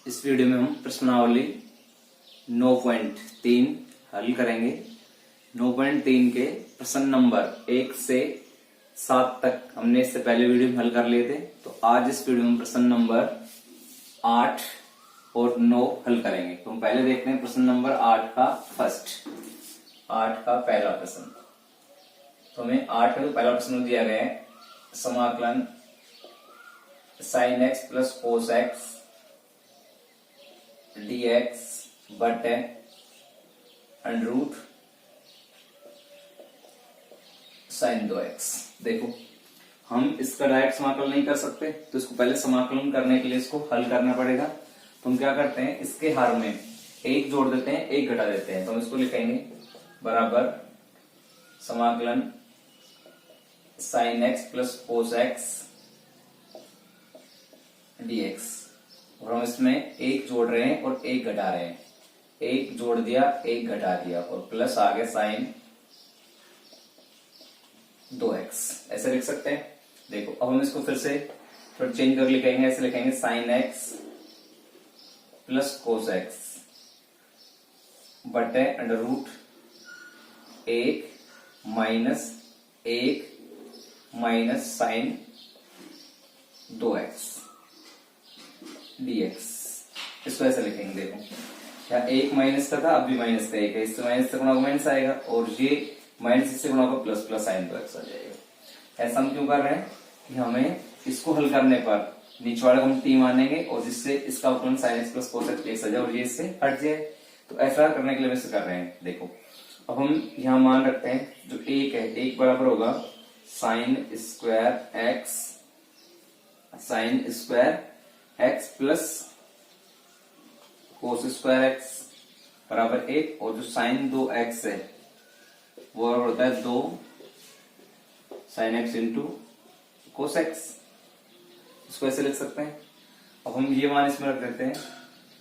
इस वीडियो में हम प्रश्नावली 9.3 हल करेंगे। 9.3 के प्रश्न नंबर 1 से 7 तक हमने इससे पहले वीडियो में हल कर लिए थे। तो आज इस वीडियो में प्रश्न नंबर 8 और 9 हल करेंगे। तो हम पहले देखते हैं प्रश्न नंबर 8 का पहला प्रश्न। तो हमें 8 का जो पहला प्रश्न दिया गया है, समाकलन sin x plus cos x dx बटे अंडर रूट sin 2x। देखो, हम इसका डायरेक्ट समाकलन नहीं कर सकते, तो इसको पहले समाकलन करने के लिए इसको हल करना पड़ेगा। तो हम क्या करते हैं, इसके हर में एक जोड़ देते हैं, एक घटा देते हैं। तो हम इसको लिखेंगे बराबर समाकलन sin x plus cos x dx, और हम इसमें एक जोड़ रहे हैं और एक घटा रहे हैं। एक जोड़ दिया, एक घटा दिया, और प्लस आ गया sin 2x। ऐसे लिख सकते हैं। देखो, अब हम इसको फिर से थोड़ा चेंज कर लिखेंगे। ऐसे लिखेंगे sin x plus cos x बटे under root 1 minus sin 2x dx। इसको ऐसे लिखेंगे। देखो, यहाँ एक माइनस का था, अब भी माइनस का एक है, इससे माइनस से गुणा होगा माइनस आएगा, और ये माइनस इससे गुणा होगा प्लस प्लस sin 2x आ जाएगा। ऐसा हम क्यों कर रहे हैं कि हमें इसको हल करने पर नीचे वाले को हम t मानेंगे, और जिससे इसका अवकलन sin x plus cos x dx आ जाए और ये इससे हट जाए। तो ऐसा करने के लिए हम इसे कर रहे हैं। देखो, अब हम यहाँ मान रखते हैं, जो एक है, एक बराबर होगा sin square x plus cos square x बराबर 1, और जो sin 2x है वो होता है 2 sin x into cos x। इसको ऐसे लिख सकते हैं। अब हम ये मान इसमें रख देते हैं,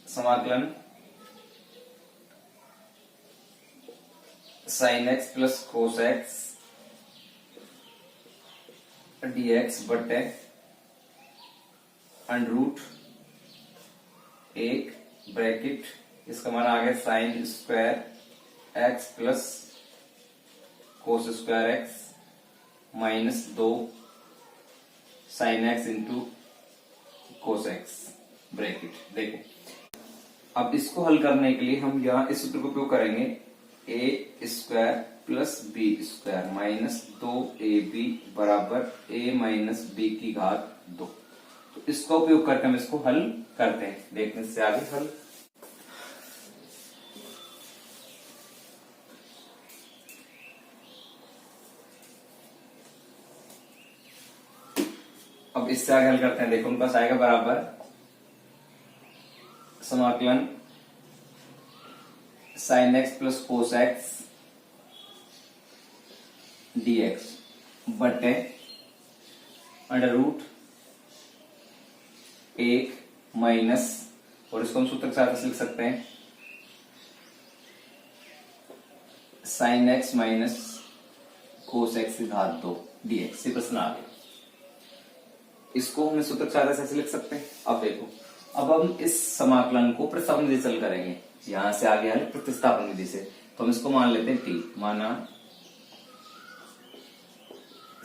समाकलन sin x plus cos x dx बटे अंडर रूट 1 ब्रैकेट, इसका मान आ गया sin square x plus cos square x minus 2 sin x into cos x bracket. देखो, अब इसको हल करने के लिए हम यहाँ इस सूत्र का उपयोग करेंगे, a square plus B square minus 2ab बराबर a माइनस बी की घात 2। तो इसका उपयोग करके हम इसको हल करते हैं। देखने से आगे हल। अब इससे आगे हल करते हैं। देखो, उनका आएगा बराबर समाकलन sin x plus cos x dx बटे अंडर रूट 1 माइनस, और इसको हम सूत्र के साथ लिख सकते हैं sin x minus cos x की घात 2 dx। ये प्रश्न आ गया। इसको हम सूत्र के साथ ऐसे लिख सकते हैं। अब देखो, अब हम इस समाकलन को प्रतिस्थापन विधि से हल करेंगे। यहां से आगे हल प्रतिस्थापन विधि से। तो हम इसको मान लेते हैं t, माना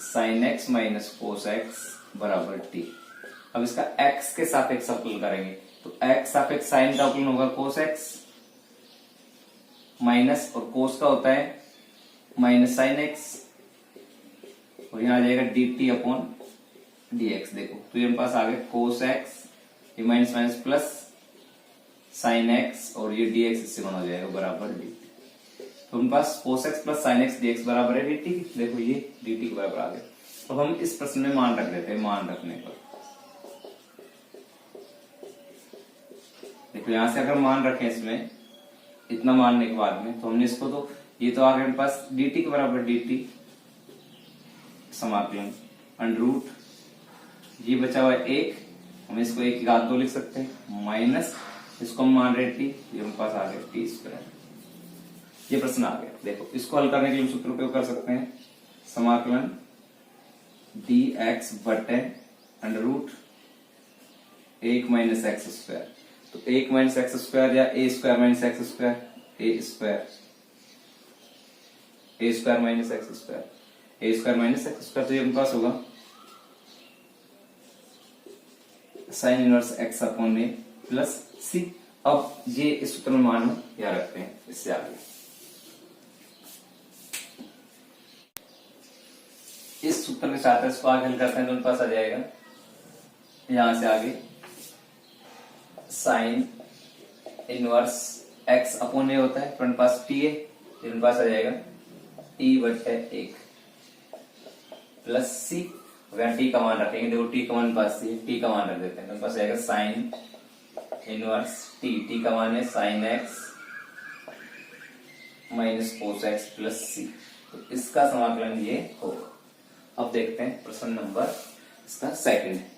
sin x minus cos x बराबर t। अब इसका x के सापेक्ष अवकलन करेंगे। तो x सापेक्ष sin का अवकलन होगा cos x माइनस, और cos का होता है माइनस sin x, और यहाँ आ जाएगा dt अपॉन dx। देखो, तो ये पास आ गया cos x, ये minus minus plus sin x, और ये dx इससे गुणा हो जाएगा बराबर dt। तो उनके पास cos x plus sin x dx बराबर है dt। देखो, ये dt के बराबर आ गया। अब हम इस प्रश्न में मान रख देते हैं। मान रखने पर देखो, यहां से अगर मान रखें इसमें, इतना मानने के बाद में, तो हमने इसको, तो ये तो आ गया मेरे पास dt के बराबर dt समाकलन अंडर रूट, ये बचा हुआ है 1, हम इसको 1 की घात 2 लिख सकते हैं, माइनस इसको हम मान रहे t, ये हमारे पास आ गया t स्क्वायर। ये प्रश्न आ गया। देखो, इसको हल करने के लिए हम सूत्र उपयोग कर सकते हैं, समाकलन dx बटे under root 1 minus X square. तो एक माइनस एक्स स्क्वायर या ए square minus X square, A square minus X square, A square minus X square, तो ये अपने पास होगा साइन इनवर्स एक्स अपॉन ए प्लस सी। अब ये इस सूत्र में मान याद रखते हैं। इससे आगे इस सूत्र के साथ इसको आगे हल करते हैं तो उनके पास आ जाएगा यहां से आगे साइन इनवर्स एक्स अपॉन ए होता है, तो उनके पास टी है, उनके पास आ जाएगा टी बटे एक प्लस सी। अगर टी का मान रखेंगे, देखो टी का मान पास सी, टी का मान रख देते हैं, तो पास आएगा साइन इनवर्स टी का मान है sine x minus cos x plus c. तो इसका समाकलन ये होगा। अब देखते हैं प्रश्न नंबर इसका सेकंड है।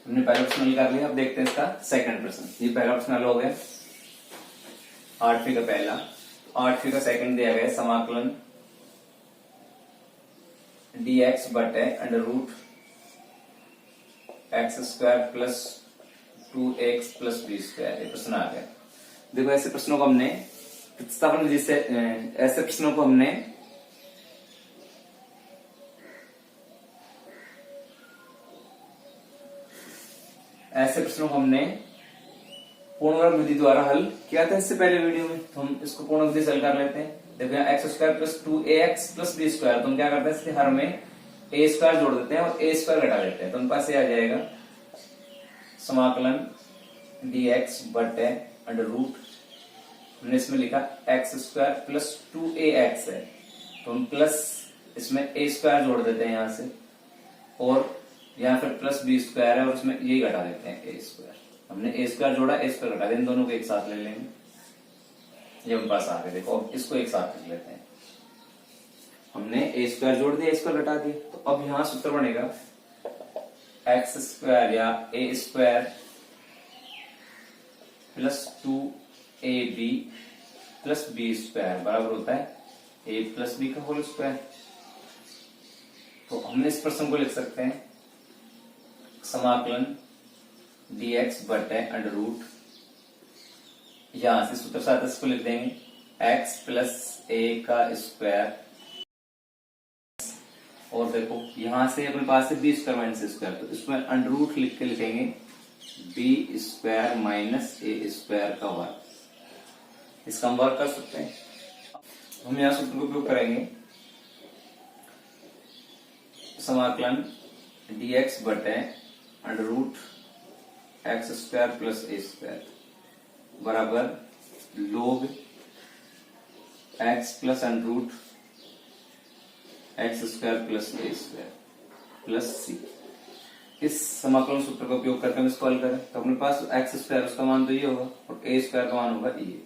हमने पहला प्रश्न हल कर लिया, अब देखते हैं इसका सेकंड प्रश्न। ये पहला प्रश्न हल हो गया, 8वीं का पहला। 8वीं का सेकंड दिया गया समाकलन dx बटे under root x square plus 2x plus B square. ये प्रश्न आ गया। देखो ऐसे प्रश्नों को हमने प्रतिस्थापन विधि से, ऐसे प्रश्नों को हमने पूर्ण वर्ग विधि द्वारा हल किया था इससे पहले वीडियो में, तो हम इसको पूर्ण विधि से हल कर लेते हैं। देखो यहाँ X square plus 2ax plus B square, तो हम क्या करते हैं इसके हर में ए स्क्वायर जोड़ देते हैं और ए स्क्वायर घटा लेते हैं, तो उनके पास ये आ जाएगा समाकलन dx बटे अंडर रूट, हमने इसमें लिखा एक्स स्क्वायर प्लस 2ax है, तो हम प्लस इसमें ए स्क्वायर जोड़ देते हैं यहाँ से, और यहाँ फिर प्लस बी स्क्वायर है और उसमें ये घटा देते हैं ए स्क्वायर। हमने ए स्क्वायर जोड़ा, ए स्क्वायर घटा दें, दोनों को एक साथ ले लेंगे। ये उनके पास आ गए। देखो अब इसको एक साथ कर लेते हैं। हमने ए स्क्वायर जोड़ दिया, ए स्क्वायर घटा दिया, तो अब यहां सूत्र बनेगा एक्स स्क्वायर या ए square plus 2ab plus B square बराबर होता है ए प्लस बी का होल स्क्वायर। तो हमने इस प्रश्न को लिख सकते हैं समाकलन dx बटे अंडर रूट, यहां से सूत्र साथ इसको लिख देंगे x प्लस ए का स्क्वायर, और देखो यहां से अपने पास है बी स्क्वायर माइनस स्क्वायर, तो इसमें अंडर रूट लिख के लिखेंगे B square minus a square का वर्ग। इसका हम वर्ग कर सकते हैं। हम यहां सूत्र का उपयोग करेंगे समाकलन dx बटे under root x square plus a square बराबर log x plus under root x square plus a square plus c. इस समाकलन सूत्र का उपयोग करके हम इसको हल करें, तो अपने पास एक्स स्क्वायर उसका मान तो ये होगा और ए स्क्वायर का मान होगा ये,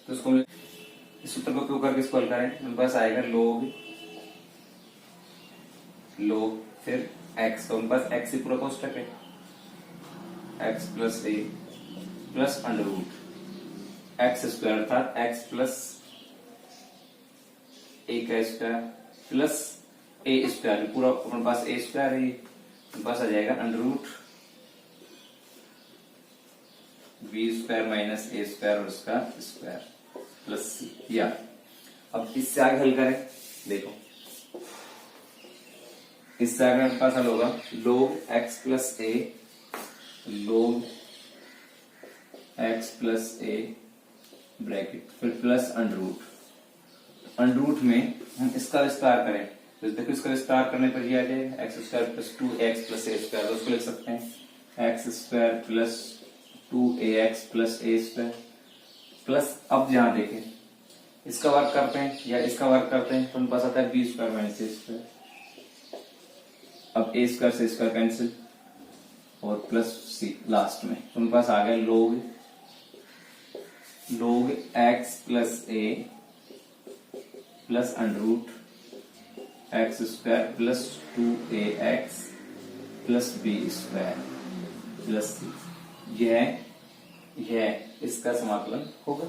तो इसको इस सूत्र का उपयोग करके इसको हल करें, अपने पास आएगा log फिर x, तो अपने पास x ही पूरा कोष्टक है, x plus a plus under root x square अर्थात x प्लस ए का स्क्वायर प्लस ए स्क्वायर, पूरा अपने पास ए स्क्वायर है, अपने पास आ जाएगा under root b square minus a square और उसका स्क्वायर प्लस सी। या अब इससे आगे हल करें, देखो इससे आगे हमारे पास हल होगा log x plus A, log x plus A bracket फिर प्लस अंडर रूट में हम इसका विस्तार करें, तो देखो इसका विस्तार करने पर ये आ जाएगा x square plus 2x plus a square, तो उसको लिख सकते हैं x square plus 2ax plus a square plus, अब जहां देखें इसका वर्क करते हैं या इसका वर्क करते हैं, तो उनके पास आता है b square minus a square. अब ए स्क्वायर से स्क्वायर कैंसिल और प्लस सी लास्ट में, तो उनके पास आ गया log x plus a plus under root x square plus 2ax plus B square plus c. यह इसका समाकलन होगा।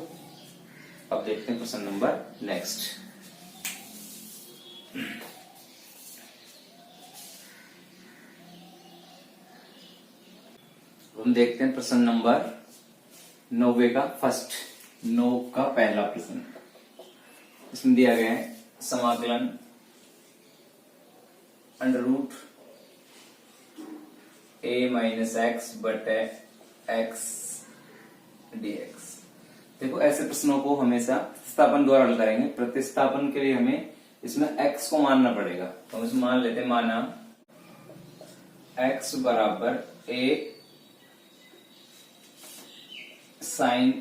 अब देखते हैं प्रश्न नंबर नेक्स्ट। हम देखते हैं प्रश्न नंबर 90 का फर्स्ट 9 का पहला प्रश्न। इसमें दिया गया है समाकलन under root a minus X बटे एक्स dx। देखो ऐसे प्रश्नों को हमेशा प्रतिस्थापन द्वारा हल करेंगे। प्रतिस्थापन के लिए हमें इसमें x को मानना पड़ेगा, तो हम इसमें मान लेते हैं, माना x बराबर a साइन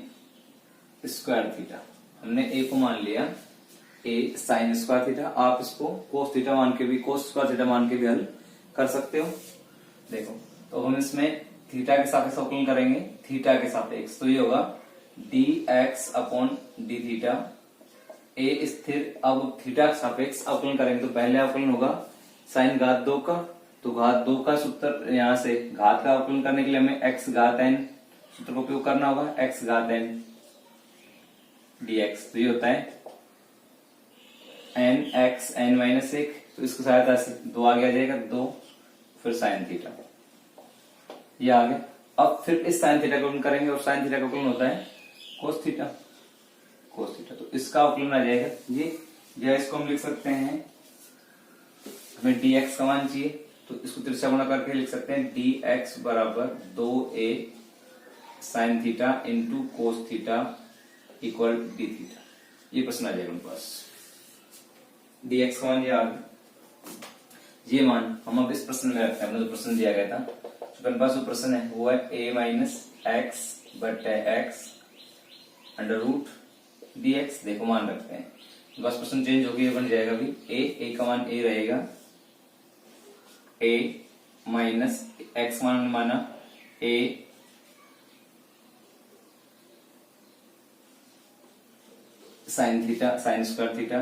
स्क्वायर थीटा। हमने a को मान लिया a साइन स्क्वायर थीटा। आप इसको कोस थीटा मान के भी, कोस स्क्वायर थीटा मान के भी हल कर सकते हो। देखो तो हम इसमें थीटा के सापेक्ष अवकलन करेंगे, थीटा के सापेक्ष, तो ये होगा dx अपॉन डी थीटा। ए स्थिर, अब थीटा के सापेक्ष अवकलन करेंगे तो पहले अवकलन होगा साइन घात 2 का, तो घात 2 का सूत्र यहां से घात का अवकलन करने के लिए हमें x घात n सूत्र का उपयोग करना होगा, x घात n dx। तो ये होता है n x n माइनस 1, तो इसकी सहायता से 2 आगे आ जाएगा, 2 फिर साइन थीटा, ये आगे। अब फिर इस साइन थीटा का अवकलन करेंगे और साइन थीटा का अवकलन होता है कोस थीटा, कोस थीटा, तो इसका अवकलन आ जाएगा ये, या इसको हम लिख सकते हैं, हमें dx का मान चाहिए तो इसको तिरछा गुणा करके लिख सकते हैं dx बराबर 2a sine theta into cos theta equal D theta. ये प्रश्न आ जाएगा उनके पास। dx का मान ये आ गया, ये मान हम अब इस प्रश्न में रखते हैं। हमने जो प्रश्न दिया गया था, तो मेरे पास जो प्रश्न है वो है a माइनस एक्स बटे एक्स अंडर रूट dx। देखो मान रखते हैं, बस प्रश्न चेंज हो गया, बन जाएगा अभी a का मान a रहेगा, a माइनस एक्स मान माना a sine theta, sign square theta,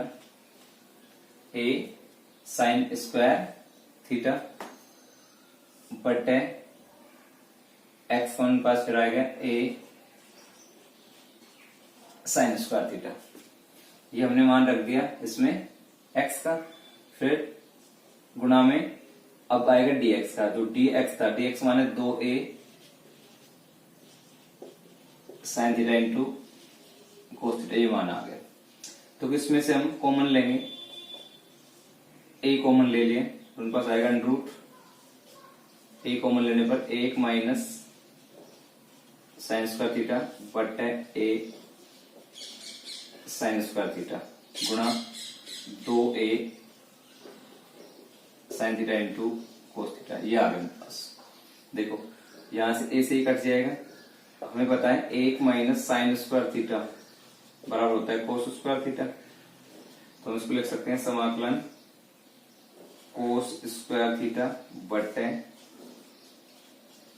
a sign square theta बटे एक्स वन पास फिर आएगा a साइन स्क्वायर थीटा। ये हमने मान रख दिया इसमें x का, फिर गुणा में अब आएगा dx का, जो dx था, dx माने 2a sine theta into cos theta, ये मान आ गया। तो इसमें से हम कॉमन लेंगे, a कॉमन ले लिए, उनके पास आएगा अंडर रूट, a कॉमन लेने पर 1 माइनस साइन स्क्वायर थीटा बटे a साइन स्क्वायर थीटा गुणा 2a sine theta into cos theta, ये आ गया मेरे पास। देखो यहां से a से ही कट जाएगा, हमें पता है 1 माइनस साइन स्क्वायर थीटा बराबर होता है कोस स्क्वायर थीटा, तो हम इसको लिख सकते हैं समाकलन कोस स्क्वायर थीटा बटे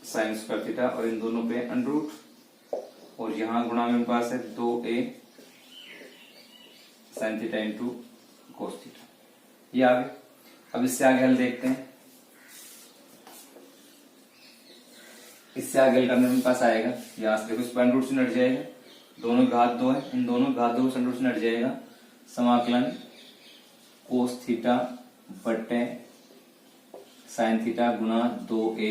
साइन स्क्वायर थीटा, और इन दोनों पे अंडर रूट, और यहां गुणा में पास है 2a sine theta into cos theta, ये आ गए। अब इससे आगे हल देखते हैं, इससे आगे हल करने में पास आएगा, यहां से देखो इस अंडर रूट से नट जाएगा, दोनों घात 2 है, इन दोनों घात 2 अंडर रूट से नट जाएगा, समाकलन कोस थीटा बटे साइन थीटा गुणा 2a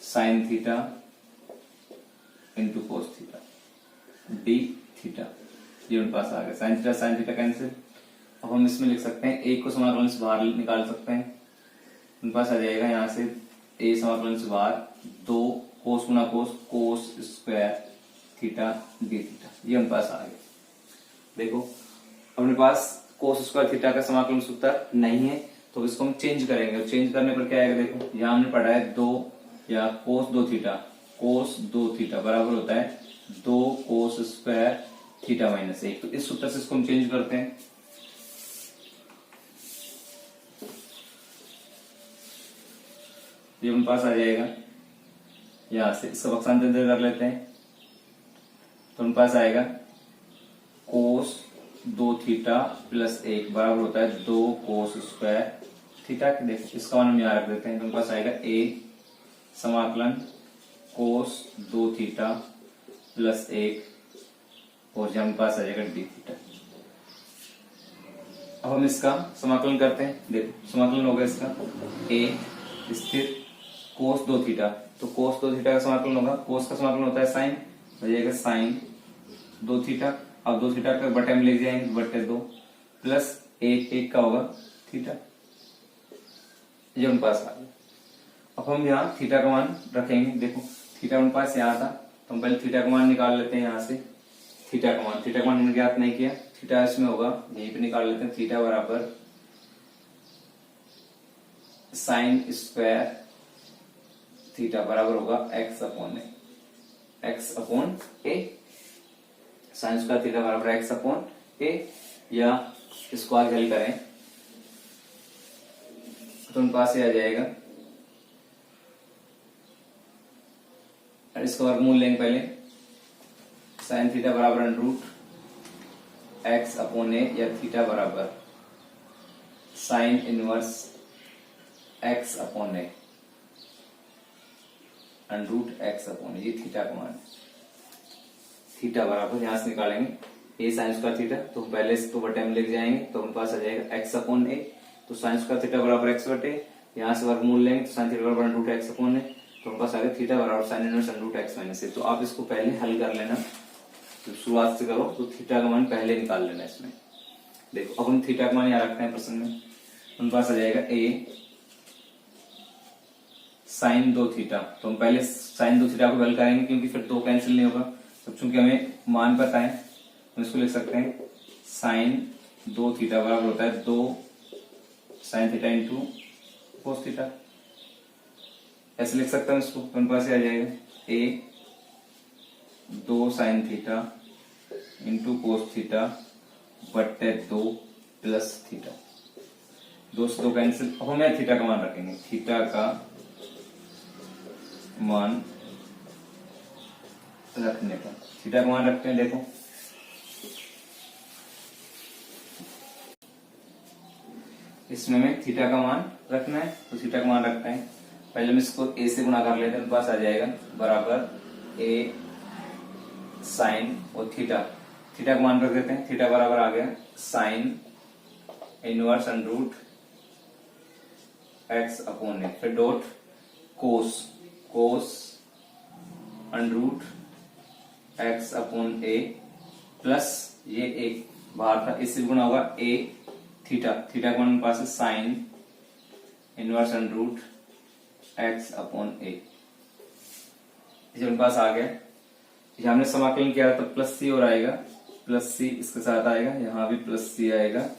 sine theta into cos theta d theta, ये उनके पास आ गया। साइन थीटा कैंसिल, अब हम इसमें लिख सकते हैं a को समाकलन से बाहर निकाल सकते हैं, उनके पास आ जाएगा यहाँ से a समाकलन से बाहर 2 कोस गुना cos, cos square theta d theta, ये उनके पास आ गया। देखो अपने पास कोस स्क्वायर थीटा का समाकलन सूत्र नहीं है, तो इसको हम चेंज करेंगे, और चेंज करने पर क्या आएगा, देखो यहाँ हमने पढ़ा है 2 या कोस 2 थीटा, कोस 2 थीटा बराबर होता है 2 कोस स्क्वायर थीटा माइनस 1, तो इस सूत्र से इसको हम चेंज करते हैं। ये हमारे पास आ जाएगा, यहां से इसका पक्षांतर कर लेते हैं, तो हमारे पास आएगा कोस 2 थीटा प्लस 1 बराबर होता है 2 कोस स्क्वायर थीटा के। देखो इसका मान हम यहाँ रख देते हैं, तो हमारे पास आएगा a समाकलन कोस 2 थीटा प्लस 1, और हमारे पास आ जाएगा डी थीटा। अब हम इसका समाकलन करते हैं, देखो समाकलन होगा इसका a स्थिर कोस 2 थीटा, तो कोस 2 थीटा का समाकलन होगा, कोस का समाकलन होता है साइन, हो जाएगा साइन 2 थीटा। अब 2 थीटा का बटे में ले जाएंगे, बटे 2 प्लस 1 का होगा थीटा, ये उन पास आ गया। अब हम यहाँ थीटा का मान रखेंगे, देखो थीटा उन पास यहाँ था, तो हम पहले थीटा का मान निकाल लेते हैं यहाँ से। थीटा का मान हमने ज्ञात नहीं किया, थीटा इसमें होगा, यहीं पे निकाल लेते हैं। थीटा बराबर साइन स्क्वायर थीटा बराबर होगा एक्स अपॉन ए। साइन स्क्वायर थीटा बराबर एक्स अपॉन ए, या इसको आगे हल करें तो उन पास आ जाएगा, और इसका वर्गमूल लेंगे पहले। साइन थीटा बराबर अंडर रूट एक्स अपॉन ए, या थीटा बराबर sine inverse X upon A, under root x upon a, ये थीटा का मान है। थीटा बराबर यहां से निकालेंगे ए साइन स्क्वायर थीटा, तो पहले इसको बटे में लेके जाएंगे, तो उन पास आ जाएगा एक्स अपॉन ए, तो साइन स्क्वायर थीटा बराबर एक्स बटे, यहाँ से वर्गमूल लेंगे तो साइन थीटा बराबर under root x upon a, तो उन पास आ गया थीटा बराबर sine inverse under root x minus a. तो आप इसको पहले हल कर लेना, तो शुरुआत से करो तो थीटा का मान पहले निकाल लेना इसमें। देखो अब हम थीटा का मान यहाँ रखते हैं प्रश्न में, उन पास आ जाएगा ए साइन 2 थीटा, तो हम पहले साइन 2 थीटा को हल करेंगे क्योंकि फिर 2 कैंसिल नहीं होगा। तो चूंकि हमें मान पता है, हम इसको लिख सकते हैं साइन 2 थीटा बराबर होता है 2 sine theta into cos theta, ऐसे लिख सकता हूं इसको। अपने पास आ जाएगा ए 2 sine theta into cos theta बटे 2 प्लस थीटा, 2 से 2 कैंसिल। अब हम यहाँ थीटा का मान रखेंगे, थीटा का मान रखने का, थीटा का मान रखते हैं। देखो इसमें हमें थीटा का मान रखना है, तो थीटा का मान रखते हैं। पहले हम इसको ए से गुणा कर लेते हैं, पास आ जाएगा बराबर ए साइन और थीटा, थीटा का मान रख देते हैं। थीटा बराबर आ गया sine inverse under root x upon a, फिर dot cos under root x upon ए प्लस ये एक बाहर था, इससे गुणा होगा ए थीटा, थीटा का मान पास है sine inverse under root x upon a, जब उनके पास आ गया। ये हमने समाकलन किया तो प्लस सी और आएगा, प्लस सी इसके साथ आएगा, यहाँ भी प्लस सी आएगा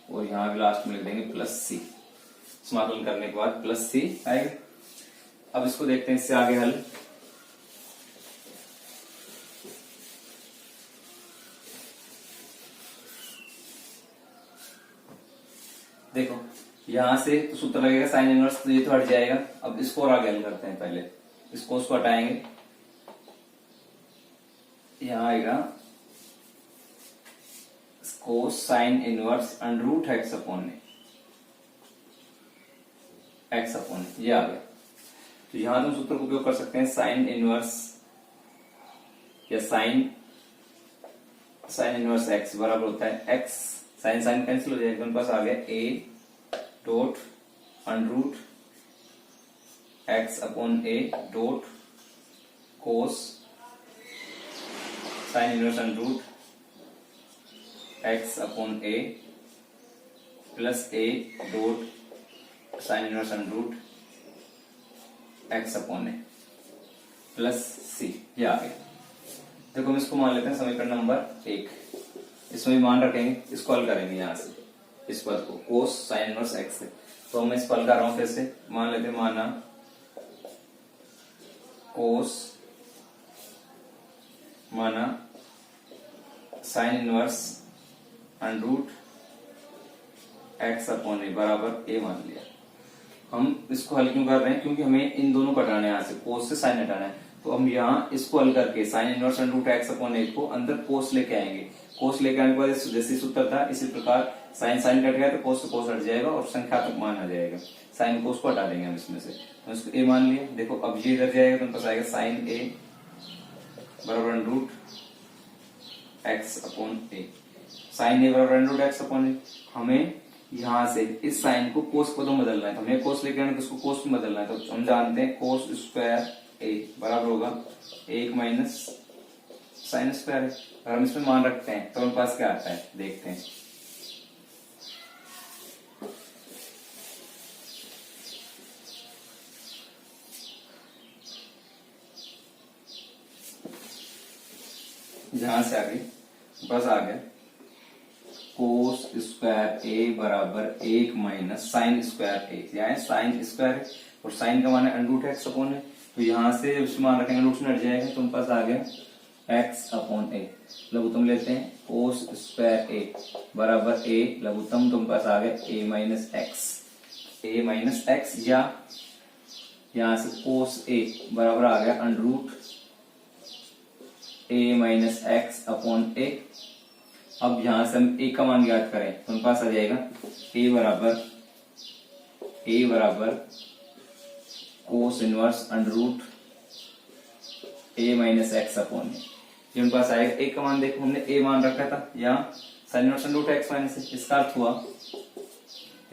और यहाँ भी लास्ट में लिख देंगे प्लस सी। समाकलन करने के बाद प्लस सी आएगा। अब इसको देखते हैं इससे आगे हल। देखो यहां से तो सूत्र लगेगा साइन इनवर्स, तो ये तो हट जाएगा। अब इसको और आगे हल करते हैं, पहले इसको उसको हटाएंगे, यहां आएगा cos sine inverse under root x upon a, x upon ये आ गया। तो यहां तुम सूत्र का उपयोग कर सकते हैं, साइन इनवर्स या साइन इनवर्स एक्स बराबर होता है एक्स, साइन साइन कैंसिल हो जाएगा, मेरे पास आ गया a dot under root x upon a dot cos sine inverse under root x upon A plus a dot sine inverse under root x upon A plus c, ये आ गया। देखो हम इसको मान लेते हैं समीकरण नंबर 1, इसमें भी मान रखेंगे, इसको हल करेंगे यहां से इस पद को कोस साइन इनवर्स एक्स से। तो मैं इस पद कर रहा हूं फिर से, मान लेते हैं, माना कोस माना sine inverse under root x upon a बराबर ए मान लिया। हम इसको हल क्यों कर रहे हैं, क्योंकि हमें इन दोनों को हटाना है, यहाँ से कोस से साइन हटाना है। तो हम यहाँ इसको हल करके sine inverse under root x upon a को अंदर कोस लेके आएंगे, कोस लेके आने के बाद जैसे सूत्र था इसी प्रकार साइन साइन कट गया तो कोस से कोस हट जाएगा और संख्यात्मक मान आ जाएगा, साइन कोस को हटा देंगे हम इसमें से, तो इसको ए मान लिया। देखो अब ये इधर जाएगा तो पास आएगा साइन ए बराबर अंडर रूट एक्स अपॉन ए, साइन ए बराबर अंडर रूट एक्स अपॉन ए। हमें यहां से इस साइन को कोस पदों में बदलना है, तो हमें कोस लेके आना है, तो उसको कोस में बदलना है। तो हम जानते हैं कोस स्क्वायर ए बराबर होगा 1 माइनस साइन स्क्वायर है। अगर हम इसमें मान रखते हैं तो हमारे पास क्या आता है, देखते हैं। जहां से आ गई बस आ गया कोस स्क्वायर ए बराबर 1 माइनस साइन स्क्वायर ए। यहाँ साइन स्क्वायर है और साइन का मान है अंडर रूट एक्स अपॉन है, तो यहाँ से उसमें मान रखेंगे रूट में हट जाएगा, तो पास आ गया एक्स अपॉन ए। लघुत्तम लेते हैं कोस स्क्वायर ए बराबर ए लघुत्तम, तुम पास आ गया ए माइनस एक्स, या यहाँ से कोस ए बराबर आ गया under root a minus x upon ए। अब यहां से हम ए का मान ज्ञात करें तो हमारे पास आ जाएगा ए बराबर cos inverse under root a minus x upon a. ये हमारे पास आएगा ए का मान, देखो हमने ए मान रखा था, यहाँ sine inverse under root x minus a.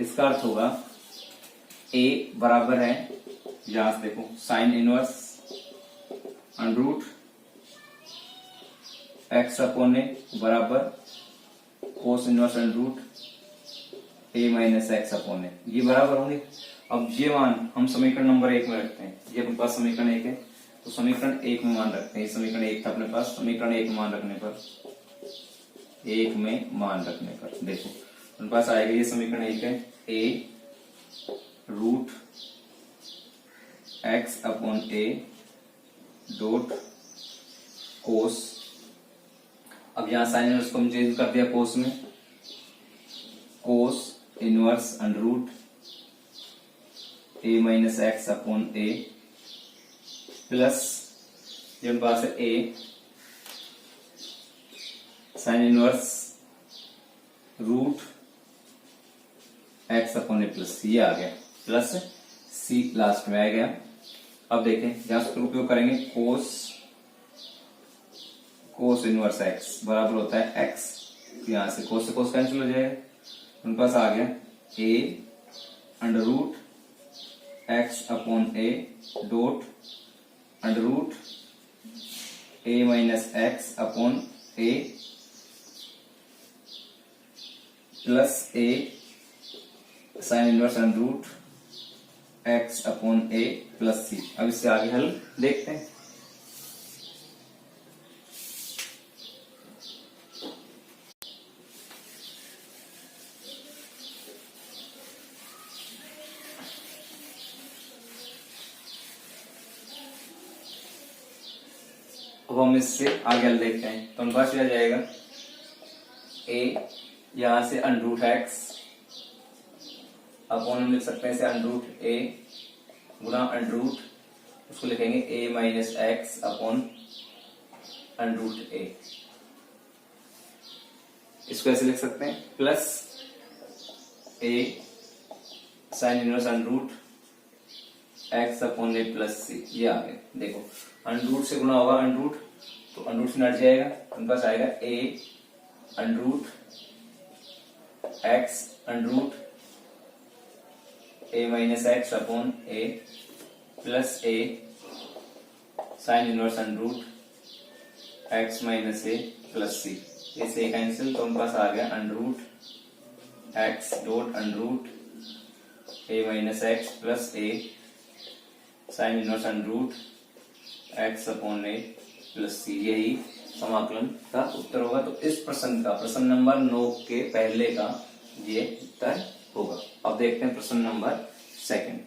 इसका अर्थ होगा ए बराबर है, यहां से देखो sine inverse under root x upon a बराबर cos inverse under root a minus x upon a, ये बराबर होंगे। अब ये मान हम समीकरण नंबर 1 में रखते हैं, ये अपने पास समीकरण 1 है, तो समीकरण 1 में मान रखते हैं। ये समीकरण 1 था अपने पास, समीकरण 1 में मान रखने पर देखो अपने पास आएगा, ये समीकरण 1 है a root x upon a dot cos. अब यहां साइन इनवर्स को हम चेंज कर दिया कोस में, cos inverse under root a minus x upon A plus जो पास है a sine inverse root x upon A plus, ये आ गया प्लस सी लास्ट में आ गया। अब देखें यहां से उपयोग करेंगे कोस इनवर्स एक्स बराबर होता है एक्स, यहां से कोस कैंसिल हो जाएगा, उनके पास आ गया a under root x upon a dot under root a minus x upon A plus a sine inverse under root x upon A plus सी। अब इससे आगे हल देखते हैं। अब हम इससे आगे हल देखते हैं, तो हमारे पास आ जाएगा ए यहां से अंडर रूट एक्स अपॉन हम लिख सकते हैं इसे अंडर रूट ए गुना अंडर रूट, उसको लिखेंगे a minus x upon under root a. इसको ऐसे लिख सकते हैं plus a sine inverse under root x upon A plus c, ये आ गया। देखो अंडर रूट से गुना होगा अंडर रूट, तो अंडर रूट से हट जाएगा, हमारे पास आएगा a under root x under root a minus x upon A plus a sine inverse under root x minus a plus c. इसे कैंसिल, तो हमारे पास आ गया under root x dot under root a minus x plus a sine inverse under root x upon A plus c. यही समाकलन का उत्तर होगा। तो इस प्रश्न का, प्रश्न नंबर 9 के पहले का ये उत्तर होगा। अब देखते हैं प्रश्न नंबर 2।